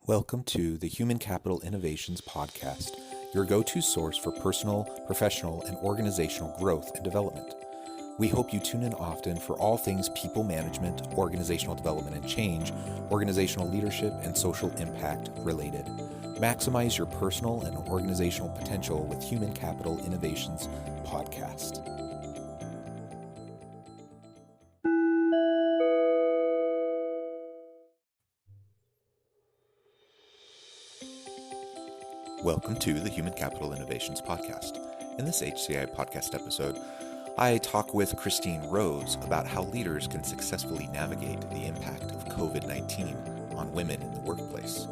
Welcome to the Human Capital Innovations Podcast, your go-to source for personal, professional, and organizational growth and development. We hope you tune in often for all things people management, organizational development and change, organizational leadership, and social impact related. Maximize your personal and organizational potential with Human Capital Innovations Podcast. Welcome to the Human Capital Innovations Podcast. In this HCI podcast episode, I talk with Christine Rose about how leaders can successfully navigate the impact of COVID-19 on women in the workplace.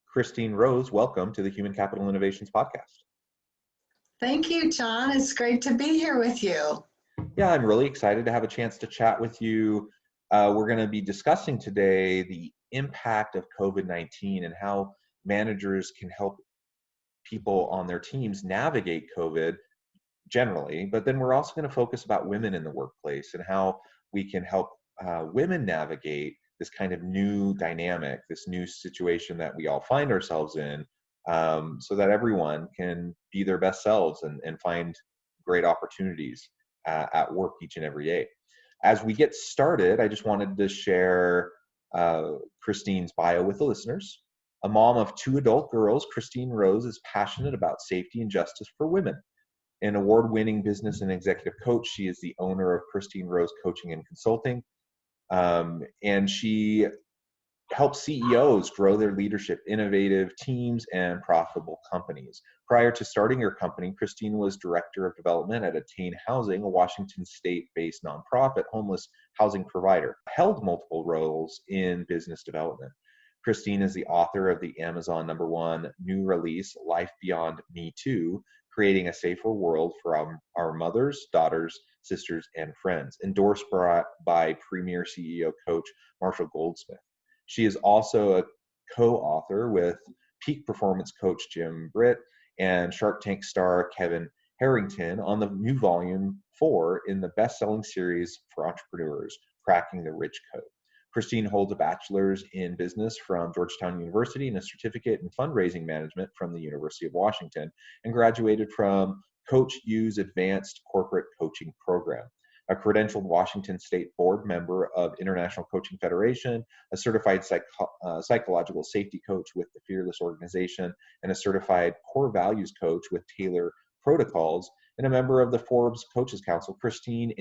Christine Rose, welcome to the Human Capital Innovations Podcast. Thank you, John. It's great to be here with you. Yeah, I'm really excited to have a chance to chat with you. We're going to be discussing today the impact of COVID-19 and how managers can help people on their teams navigate COVID generally, but then we're also going to focus about women in the workplace and how we can help women navigate this kind of new dynamic, this new situation that we all find ourselves in, so that everyone can be their best selves and find great opportunities at work each and every day. As we get started, I just wanted to share Christine's bio with the listeners. A mom of 2 adult girls, Christine Rose is passionate about safety and justice for women. An award-winning business and executive coach, she is the owner of Christine Rose Coaching and Consulting. And she helps CEOs grow their leadership, innovative teams, and profitable companies. Prior to starting her company, Christine was director of development at Attain Housing, a Washington state-based nonprofit homeless housing provider, held multiple roles in business development. Christine is the author of the Amazon #1 new release, Life Beyond Me Too, Creating a Safer World for our mothers, daughters, sisters, and friends, endorsed by premier CEO coach Marshall Goldsmith. She is also a co-author with peak performance coach Jim Britt and Shark Tank star Kevin Harrington on the new volume 4 in the best-selling series for entrepreneurs, Cracking the Rich Code. Christine holds a bachelor's in business from Georgetown University and a certificate in fundraising management from the University of Washington, and graduated from Coach U's Advanced Corporate Coaching Program. A credentialed Washington State Board member of International Coaching Federation, a certified psychological safety coach with the Fearless Organization, and a certified core values coach with Taylor Protocols, and a member of the Forbes Coaches Council. Christine's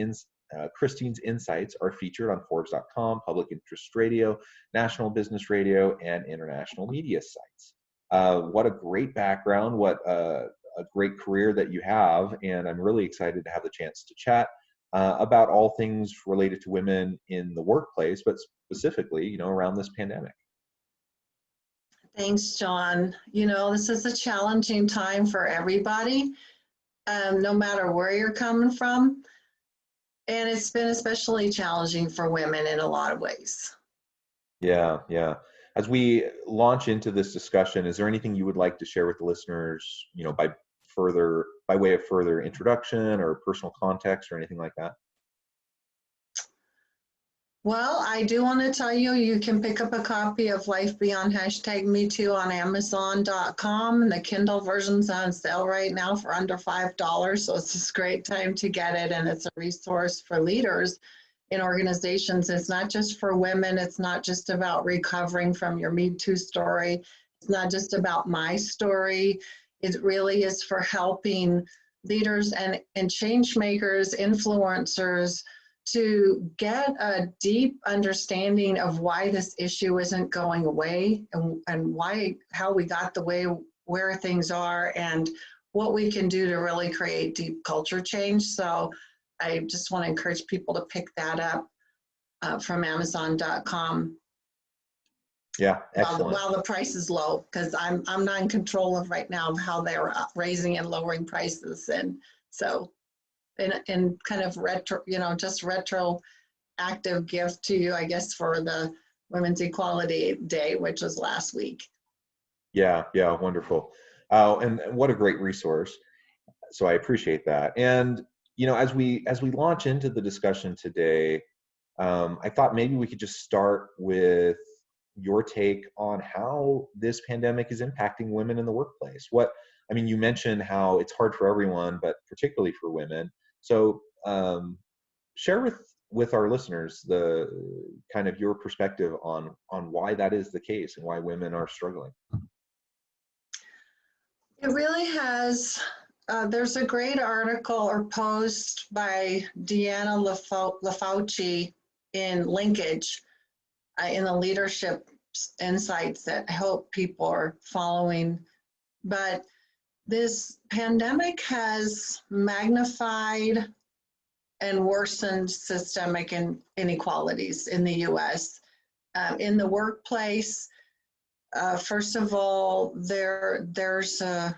insights are featured on Forbes.com, Public Interest Radio, National Business Radio, and international media sites. What a great background, what a great career that you have, and I'm really excited to have the chance to chat about all things related to women in the workplace, but specifically, around this pandemic. Thanks, John. This is a challenging time for everybody, no matter where you're coming from. And it's been especially challenging for women in a lot of ways. Yeah. As we launch into this discussion, is there anything you would like to share with the listeners, by way of further introduction or personal context or anything like that? Well, I do want to tell you, you can pick up a copy of Life Beyond #MeToo on Amazon.com, and the Kindle version's on sale right now for under $5. So it's just a great time to get it, and it's a resource for leaders in organizations. It's not just for women. It's not just about recovering from your Me Too story. It's not just about my story. It really is for helping leaders and change makers, influencers, to get a deep understanding of why this issue isn't going away and how we got the way where things are and what we can do to really create deep culture change. So I just want to encourage people to pick that up from Amazon.com. Yeah, excellent. While the price is low, because I'm not in control of right now of how they're raising and lowering prices, and so in kind of retro, just retroactive gift to you, I guess, for the Women's Equality Day, which was last week. Yeah, wonderful. And what a great resource. So I appreciate that. And as we launch into the discussion today, I thought maybe we could just start with your take on how this pandemic is impacting women in the workplace. You mentioned how it's hard for everyone, but particularly for women. So share with our listeners the kind of your perspective on why that is the case and why women are struggling. It really has. There's a great article or post by Deanna LaFauci in Linkage in the leadership insights that I hope people are following. But this pandemic has magnified and worsened systemic inequalities in the US. In the workplace, first of all, there's a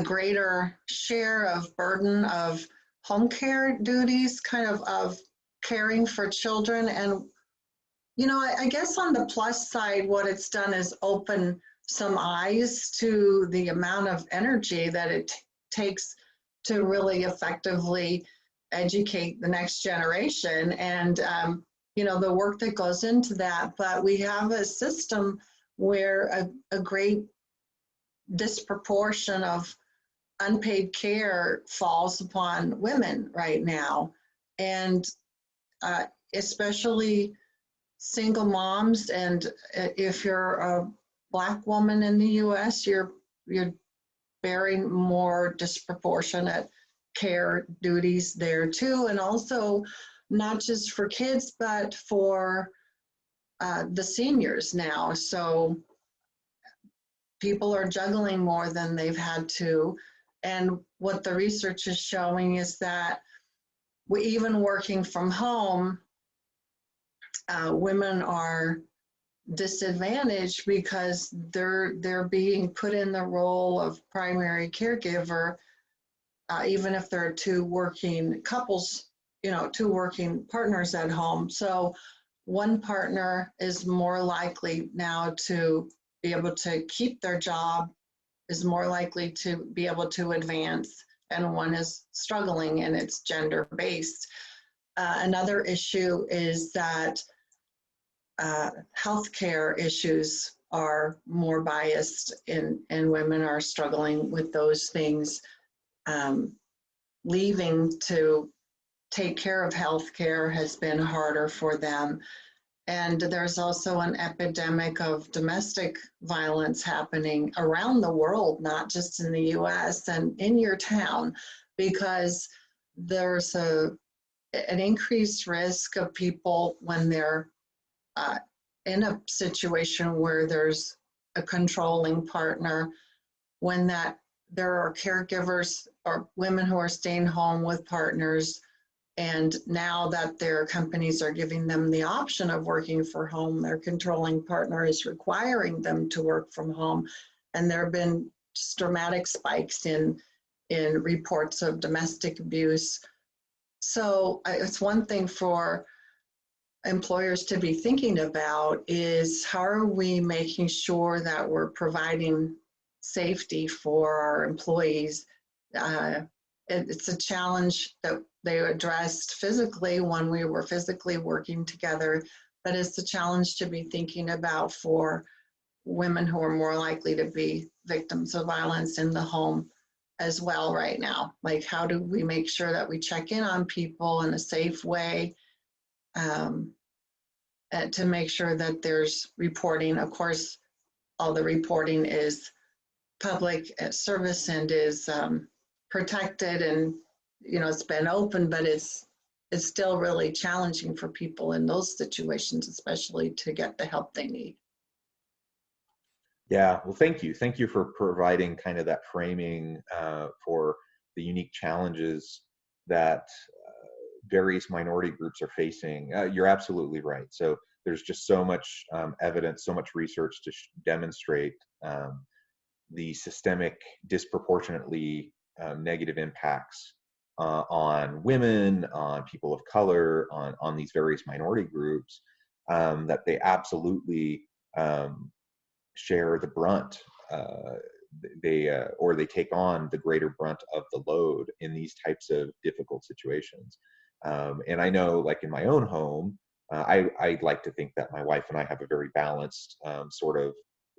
greater share of burden of home care duties, kind of caring for children. And, I guess on the plus side, what it's done is open some eyes to the amount of energy that it takes to really effectively educate the next generation and, the work that goes into that. But we have a system where a great disproportion of unpaid care falls upon women right now. And especially single moms. And if you're a Black woman in the US, you're bearing more disproportionate care duties there too. And also not just for kids, but for the seniors now. So people are juggling more than they've had to. And what the research is showing is that even working from home, women are disadvantaged because they're being put in the role of primary caregiver, even if there are two working couples, two working partners at home. So one partner is more likely now to be able to keep their job, is more likely to be able to advance, and one is struggling, and it's gender-based. Another issue is that healthcare issues are more biased, and women are struggling with those things. Leaving to take care of healthcare has been harder for them. And there's also an epidemic of domestic violence happening around the world, not just in the US and in your town, because there's an increased risk of people when they're in a situation where there's a controlling partner, when that there are caregivers or women who are staying home with partners. And now that their companies are giving them the option of working from home, their controlling partner is requiring them to work from home. And there have been just dramatic spikes in reports of domestic abuse. So it's one thing for employers to be thinking about is how are we making sure that we're providing safety for our employees. It's a challenge that they addressed physically when we were physically working together, but it's a challenge to be thinking about for women who are more likely to be victims of violence in the home as well right now. Like, how do we make sure that we check in on people in a safe way, to make sure that there's reporting. Of course, all the reporting is public service and is protected, and it's been open, but it's still really challenging for people in those situations, especially to get the help they need. Yeah, well, thank you for providing kind of that framing for the unique challenges that various minority groups are facing. You're absolutely right. So there's just so much evidence, so much research to demonstrate the systemic, disproportionately negative impacts on women, on people of color, on these various minority groups, that they absolutely share the brunt. Or they take on the greater brunt of the load in these types of difficult situations. And I know, like in my own home, I like to think that my wife and I have a very balanced sort of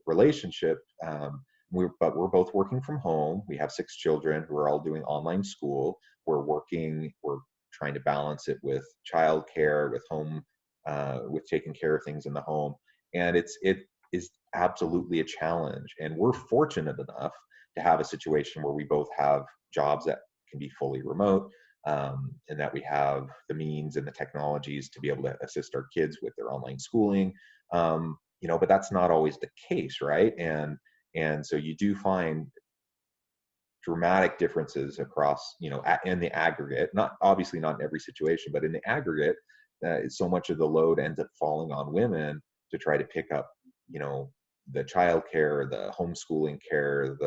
relationship. But we're both working from home. We have 6 children who are all doing online school. We're trying to balance it with childcare, with home, with taking care of things in the home. And it is absolutely a challenge. And we're fortunate enough to have a situation where we both have jobs that can be fully remote, and that we have the means and the technologies to be able to assist our kids with their online schooling. But that's not always the case, right? And so you do find dramatic differences across, in the aggregate, not obviously not in every situation, but in the aggregate, so much of the load ends up falling on women to try to pick up, the childcare, the homeschooling care,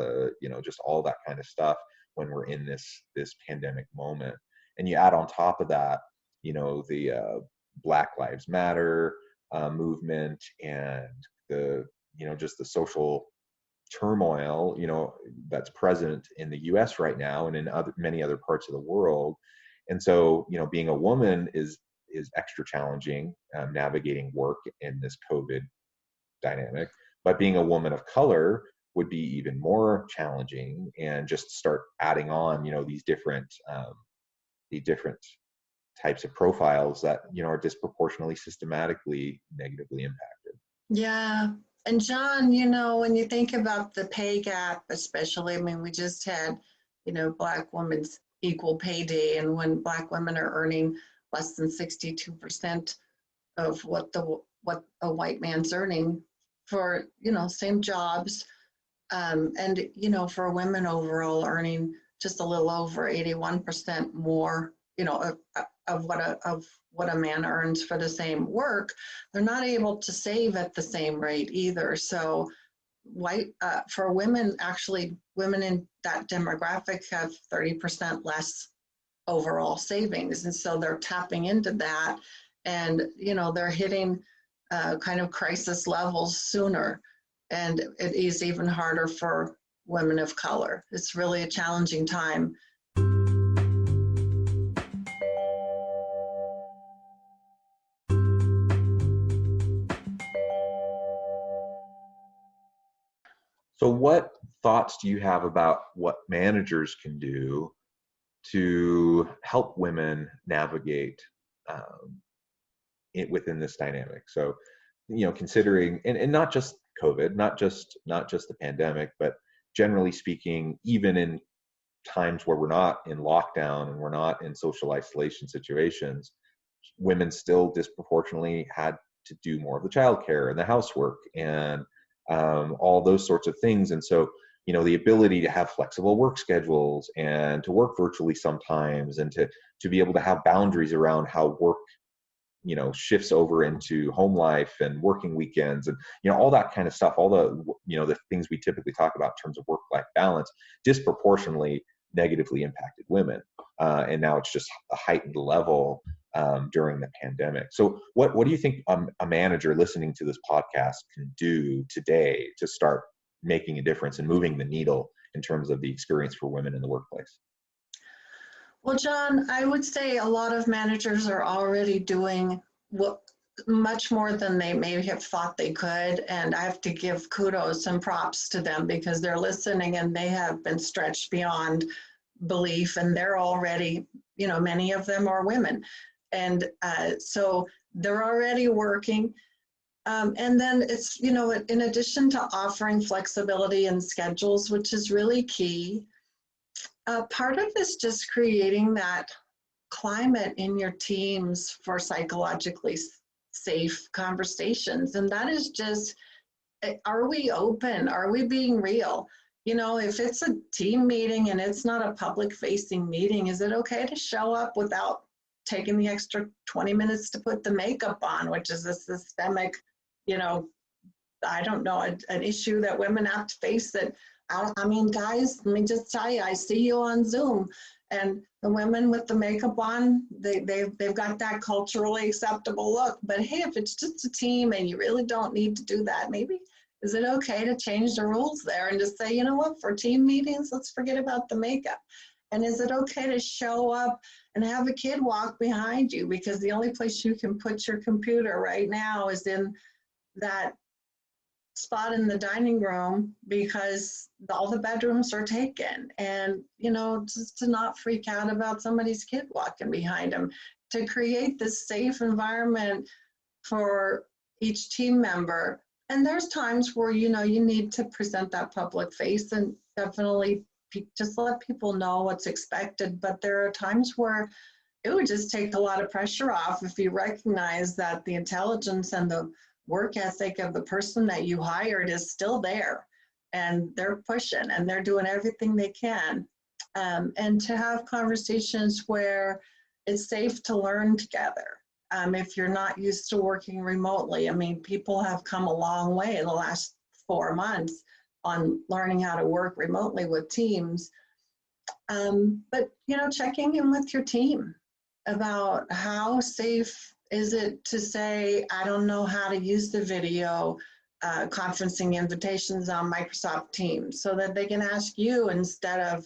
just all that kind of stuff when we're in this pandemic moment. And you add on top of that, the Black Lives Matter movement, and the, just the social turmoil, that's present in the US right now and in many other parts of the world. And so, being a woman is extra challenging, navigating work in this COVID dynamic. But being a woman of color would be even more challenging, and just start adding on, these different types of profiles that, are disproportionately, systematically negatively impacted. Yeah. And John, when you think about the pay gap, especially, I mean, we just had, Black Women's Equal Pay Day, and when Black women are earning less than 62% of what a white man's earning for, same jobs, and for women overall earning just a little over 81% more, of what a man earns for the same work, they're not able to save at the same rate either. So for women, actually, women in that demographic have 30% less overall savings. And so they're tapping into that, and, they're hitting kind of crisis levels sooner. And it is even harder for women of color. It's really a challenging time. So what thoughts do you have about what managers can do to help women navigate it within this dynamic? So, considering, and not just COVID, not just the pandemic, but generally speaking, even in times where we're not in lockdown and we're not in social isolation situations, women still disproportionately had to do more of the childcare and the housework and all those sorts of things. And so, the ability to have flexible work schedules and to work virtually sometimes, and to be able to have boundaries around how work, shifts over into home life and working weekends, and, all that kind of stuff, all the, the things we typically talk about in terms of work-life balance, disproportionately negatively impacted women. And now it's just a heightened level during the pandemic. So what do you think a manager listening to this podcast can do today to start making a difference and moving the needle in terms of the experience for women in the workplace? Well, John, I would say a lot of managers are already doing much more than they may have thought they could. And I have to give kudos and props to them, because they're listening and they have been stretched beyond belief, and they're already, many of them are women. And so they're already working. And then it's, in addition to offering flexibility in schedules, which is really key, part of this just creating that climate in your teams for psychologically safe conversations. And that is just, are we open? Are we being real? If it's a team meeting and it's not a public facing meeting, is it okay to show up without taking the extra 20 minutes to put the makeup on, which is a systemic, I don't know, an issue that women have to face that, I mean, guys, let me just tell you, I see you on Zoom. And the women with the makeup on, they've got that culturally acceptable look. But hey, if it's just a team and you really don't need to do that, maybe is it okay to change the rules there and just say, you know what, for team meetings, let's forget about the makeup. And is it okay to show up and have a kid walk behind you? Because the only place you can put your computer right now is in that spot in the dining room because all the bedrooms are taken. And, you know, just to not freak out about somebody's kid walking behind them, to create this safe environment for each team member. And there's times where, you know, you need to present that public face and definitely just let people know what's expected. But there are times where it would just take a lot of pressure off if you recognize that the intelligence and the work ethic of the person that you hired is still there, and they're pushing and they're doing everything they can. And to have conversations where it's safe to learn together. If you're not used to working remotely, I mean, people have come a long way in the last 4 months on learning how to work remotely with teams. But, you know, checking in with your team about how safe is it to say, I don't know how to use the video conferencing invitations on Microsoft Teams, so that they can ask you instead of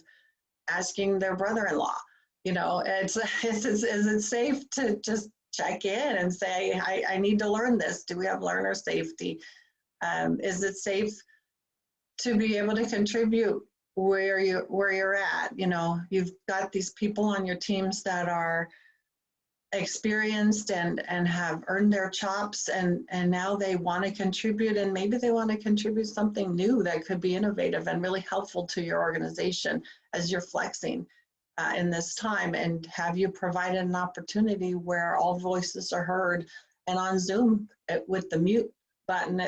asking their brother-in-law. You know, is it safe to just check in and say, I need to learn this? Do we have learner safety? Is it safe to be able to contribute where you're at? You know, you've got these people on your teams that are experienced and have earned their chops, and now they want to contribute, and maybe they want to contribute something new that could be innovative and really helpful to your organization as you're flexing in this time. And have you provided an opportunity where all voices are heard? And on Zoom with the mute button,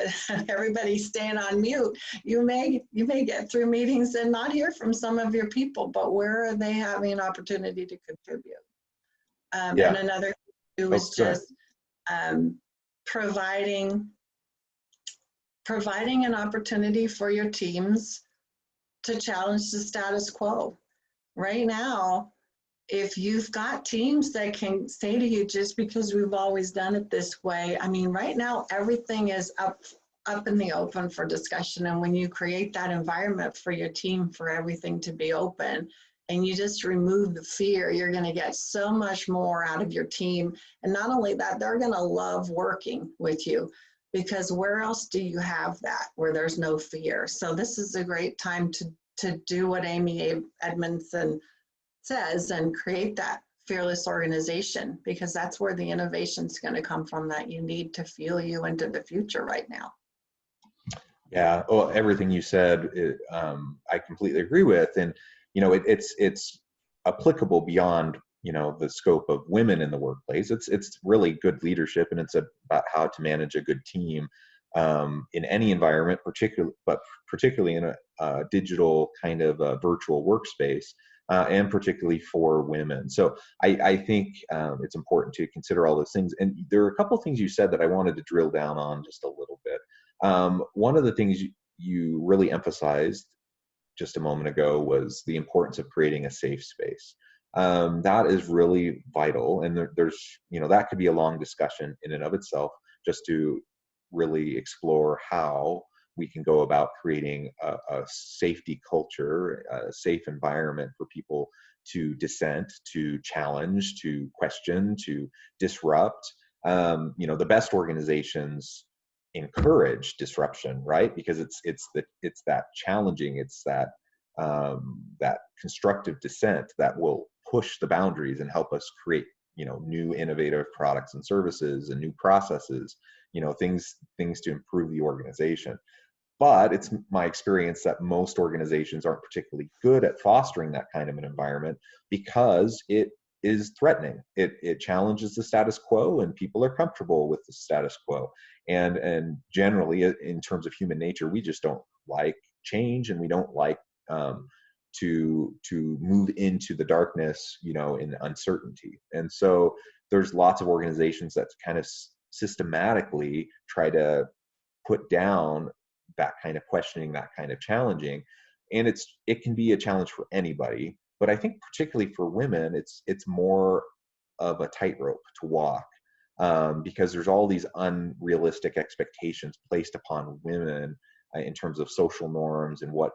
everybody's staying on mute, you may get through meetings and not hear from some of your people, but where are they having an opportunity to contribute? Yeah. And another thing is just providing an opportunity for your teams to challenge the status quo. Right now, if you've got teams that can say to you, just because we've always done it this way, I mean, right now, everything is up in the open for discussion. And when you create that environment for your team for everything to be open, and you just remove the fear, you're going to get so much more out of your team. And not only that, they're going to love working with you, because where else do you have that where there's no fear? So this is a great time to do what Amy Edmondson says and create that fearless organization, because that's where the innovation is going to come from that you need to fuel you into the future right now. Yeah, well, everything you said, I completely agree with. And, you know, it's applicable beyond, you know, the scope of women in the workplace. It's really good leadership, and it's about how to manage a good team in any environment, particularly in a digital kind of virtual workspace, and particularly for women. So I think it's important to consider all those things. And there are a couple of things you said that I wanted to drill down on just a little bit. One of the things you really emphasized just a moment ago was the importance of creating a safe space. That is really vital, and there's, you know, that could be a long discussion in and of itself, just to really explore how we can go about creating a safety culture, a safe environment for people to dissent, to challenge, to question, to disrupt. You know, the best organizations encourage disruption, right? Because it's that challenging, it's that that constructive dissent that will push the boundaries and help us create, you know, new innovative products and services and new processes, you know, things to improve the organization. But it's my experience that most organizations aren't particularly good at fostering that kind of an environment, because it is threatening. It challenges the status quo, and people are comfortable with the status quo. And generally, in terms of human nature, we just don't like change, and we don't like to move into the darkness, you know, in uncertainty. And so there's lots of organizations that kind of systematically try to put down that kind of questioning, that kind of challenging. And it can be a challenge for anybody, But I think particularly for women, it's more of a tightrope to walk, because there's all these unrealistic expectations placed upon women in terms of social norms and what,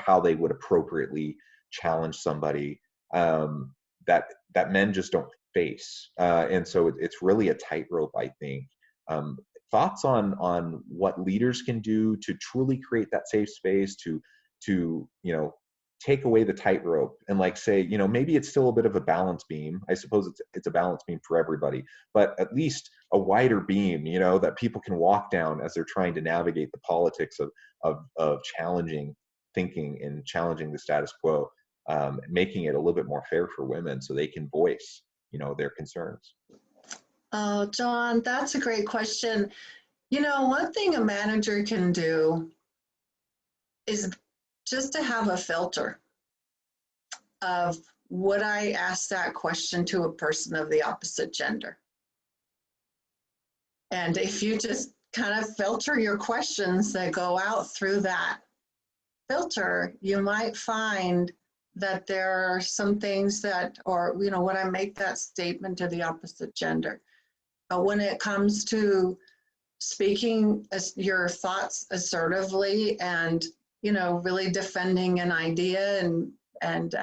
how they would appropriately challenge somebody, that men just don't face. And so it's really a tightrope, I think. Um, Thoughts on what leaders can do to truly create that safe space, to take away the tightrope and, like, say, maybe it's still a bit of a balance beam. I suppose it's a balance beam for everybody, but at least a wider beam, that people can walk down as they're trying to navigate the politics of challenging thinking and challenging the status quo, making it a little bit more fair for women so they can voice, their concerns. Oh, John, that's a great question. One thing a manager can do is just to have a filter of, would I ask that question to a person of the opposite gender? And if you just kind of filter your questions that go out through that filter, you might find that there are some things that, or, when I make that statement to the opposite gender, when it comes to speaking your thoughts assertively and, really defending an idea and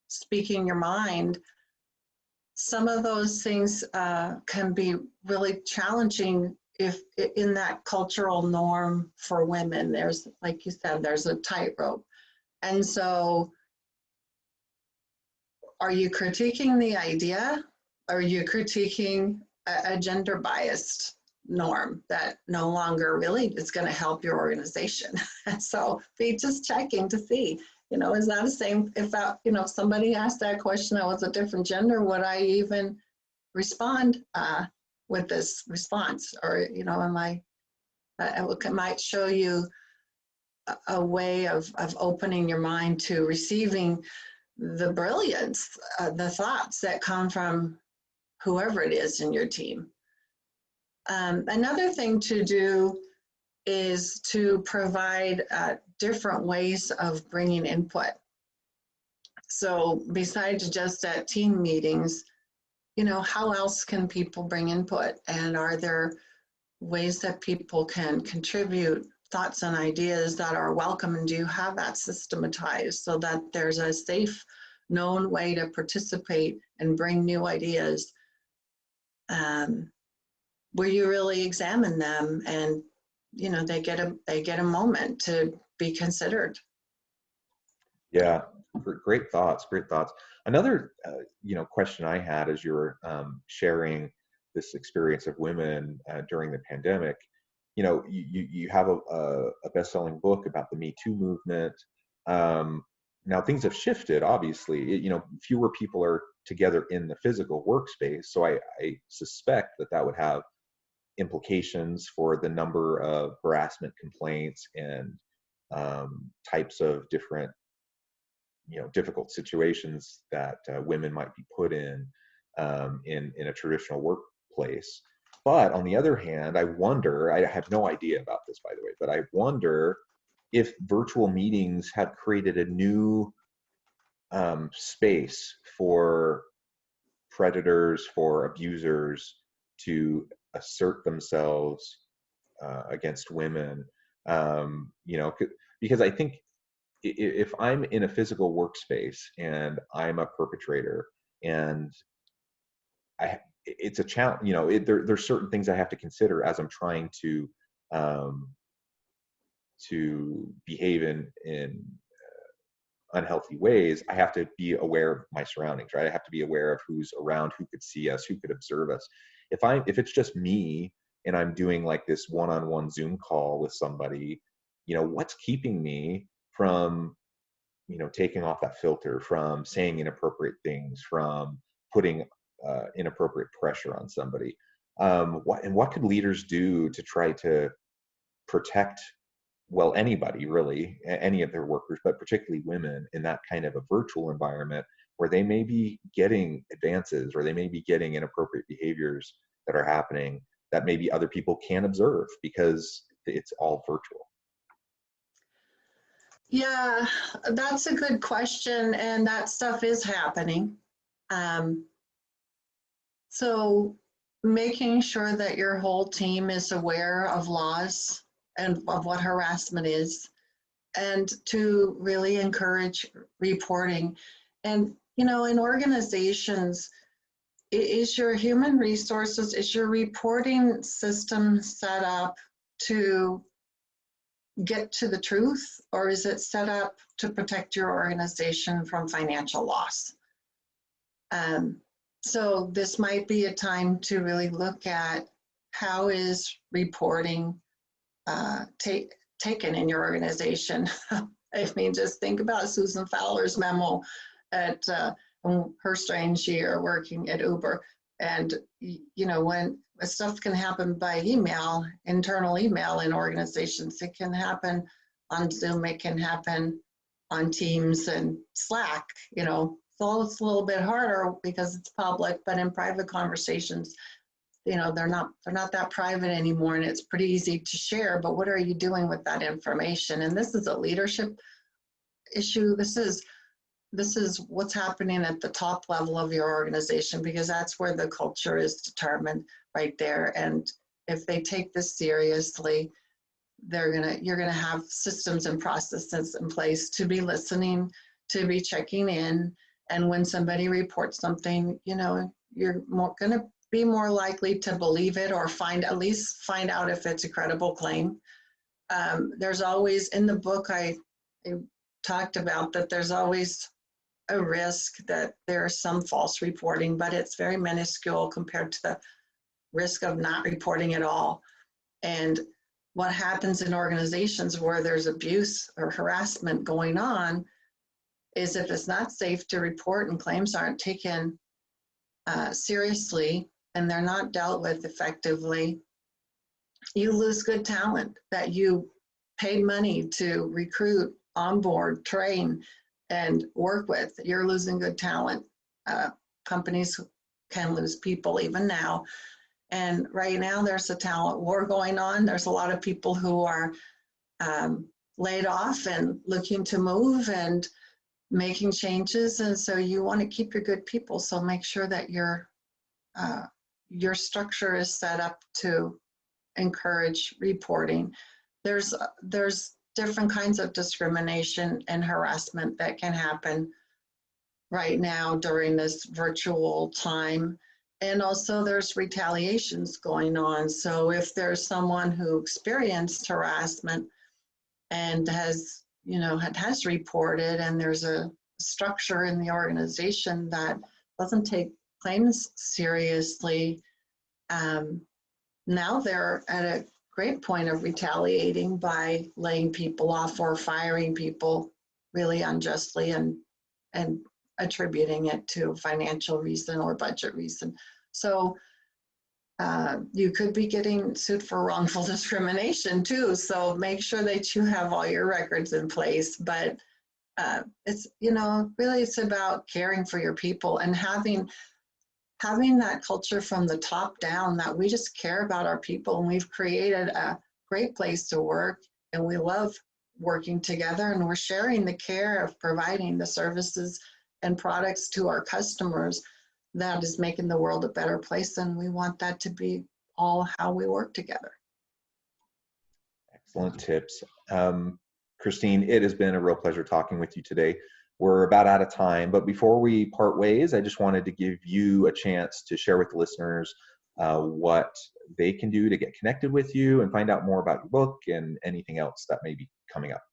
speaking your mind, some of those things can be really challenging if in that cultural norm for women. There's, like you said, there's a tightrope. And so, are you critiquing the idea? Or are you critiquing a gender biased norm that no longer really is going to help your organization? And so be just checking to see, is that the same? If that, if somebody asked that question, I was a different gender, would I even respond with this response? Or, am I, it might show you a way of opening your mind to receiving the brilliance, the thoughts that come from whoever it is in your team. Another thing to do is to provide different ways of bringing input. So besides just at team meetings, how else can people bring input? And are there ways that people can contribute thoughts and ideas that are welcome? And do you have that systematized so that there's a safe, known way to participate and bring new ideas, where you really examine them and, they get a moment to be considered? Yeah, great thoughts, great thoughts. Another, question I had as you were sharing this experience of women during the pandemic. You have a best-selling book about the Me Too movement. Now things have shifted, obviously. Fewer people are together in the physical workspace, so I suspect that would have implications for the number of harassment complaints and types of different, difficult situations that women might be put in a traditional workplace. But on the other hand, I wonder, I have no idea about this, by the way, but I wonder if virtual meetings have created a new space for predators, for abusers to assert themselves against women. Because I think if I'm in a physical workspace and I'm a perpetrator, and it's a challenge, there's certain things I have to consider as I'm trying to behave in unhealthy ways. I have to be aware of my surroundings, right? I have to be aware of who's around, who could see us, who could observe us. If it's just me and I'm doing like this one-on-one Zoom call with somebody, what's keeping me from, taking off that filter, from saying inappropriate things, from putting inappropriate pressure on somebody? What could leaders do to try to protect, well, anybody really, any of their workers, but particularly women, in that kind of a virtual environment where they may be getting advances or they may be getting inappropriate behaviors that are happening that maybe other people can't observe because it's all virtual? Yeah, that's a good question, and that stuff is happening. Um, so making sure that your whole team is aware of laws and of what harassment is, and to really encourage reporting. And, you know, in organizations, is your human resources, is your reporting system set up to get to the truth, or is it set up to protect your organization from financial loss? Um, so this might be a time to really look at how is reporting taken in your organization. I mean, just think about Susan Fowler's memo at her strange year working at Uber. And, you know, when stuff can happen by email, internal email in organizations, it can happen on Zoom, it can happen on Teams and Slack, you know. So it's a little bit harder because it's public, but in private conversations, you know, they're not that private anymore, and it's pretty easy to share. But what are you doing with that information? And this is a leadership issue. This is what's happening at the top level of your organization, because that's where the culture is determined, right there. And if they take this seriously, you're gonna have systems and processes in place to be listening, to be checking in. And when somebody reports something, you know, you're gonna be more likely to believe it, or at least find out if it's a credible claim. There's always, in the book I talked about, that there's always a risk that there's some false reporting, but it's very minuscule compared to the risk of not reporting at all. And what happens in organizations where there's abuse or harassment going on is, if it's not safe to report and claims aren't taken seriously and they're not dealt with effectively, you lose good talent that you paid money to recruit, onboard, train, and work with. You're losing good talent. Companies can lose people even now. And right now there's a talent war going on. There's a lot of people who are laid off and looking to move and making changes. And so you want to keep your good people. So make sure that your structure is set up to encourage reporting. There's different kinds of discrimination and harassment that can happen right now during this virtual time. And also there's retaliations going on. So if there's someone who experienced harassment and has reported, and there's a structure in the organization that doesn't take claims seriously, now they're at a great point of retaliating by laying people off or firing people really unjustly, and attributing it to financial reason or budget reason. So you could be getting sued for wrongful discrimination too. So make sure that you have all your records in place. But it's, really it's about caring for your people and having that culture from the top down, that we just care about our people, and we've created a great place to work, and we love working together, and we're sharing the care of providing the services and products to our customers that is making the world a better place. And we want that to be all how we work together. Excellent tips. Christine, it has been a real pleasure talking with you today. We're about out of time, but before we part ways, I just wanted to give you a chance to share with the listeners what they can do to get connected with you and find out more about your book and anything else that may be coming up.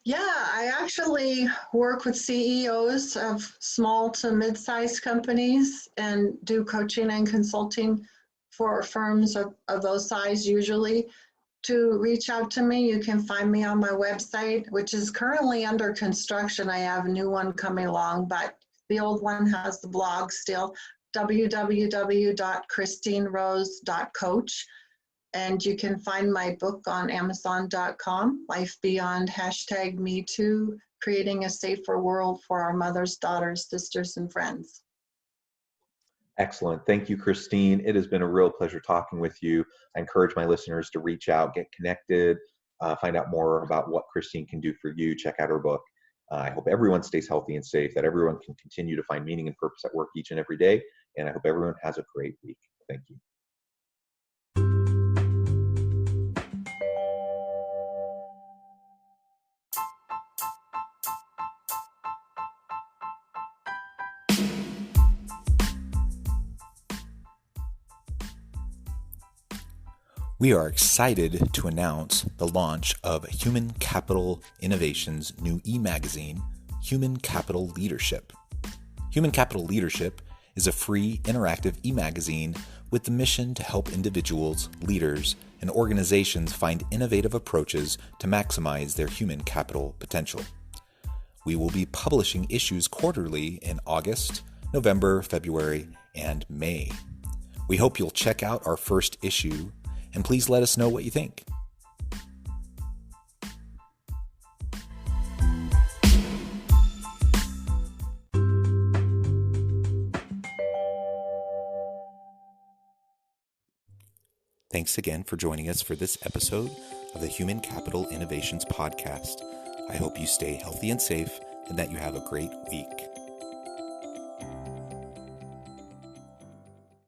Yeah, I actually work with CEOs of small to mid-sized companies and do coaching and consulting for firms of those size usually. To reach out to me, you can find me on my website, which is currently under construction. I have a new one coming along, but the old one has the blog still, www.christinerose.coach. And you can find my book on Amazon.com, Life Beyond #MeToo, Creating a Safer World for Our Mothers, Daughters, Sisters, and Friends. Excellent. Thank you, Christine. It has been a real pleasure talking with you. I encourage my listeners to reach out, get connected, find out more about what Christine can do for you, check out her book. I hope everyone stays healthy and safe, that everyone can continue to find meaning and purpose at work each and every day. And I hope everyone has a great week. Thank you. We are excited to announce the launch of Human Capital Innovation's new e-magazine, Human Capital Leadership. Human Capital Leadership is a free, interactive e-magazine with the mission to help individuals, leaders, and organizations find innovative approaches to maximize their human capital potential. We will be publishing issues quarterly in August, November, February, and May. We hope you'll check out our first issue, and please let us know what you think. Thanks again for joining us for this episode of the Human Capital Innovations Podcast. I hope you stay healthy and safe and that you have a great week.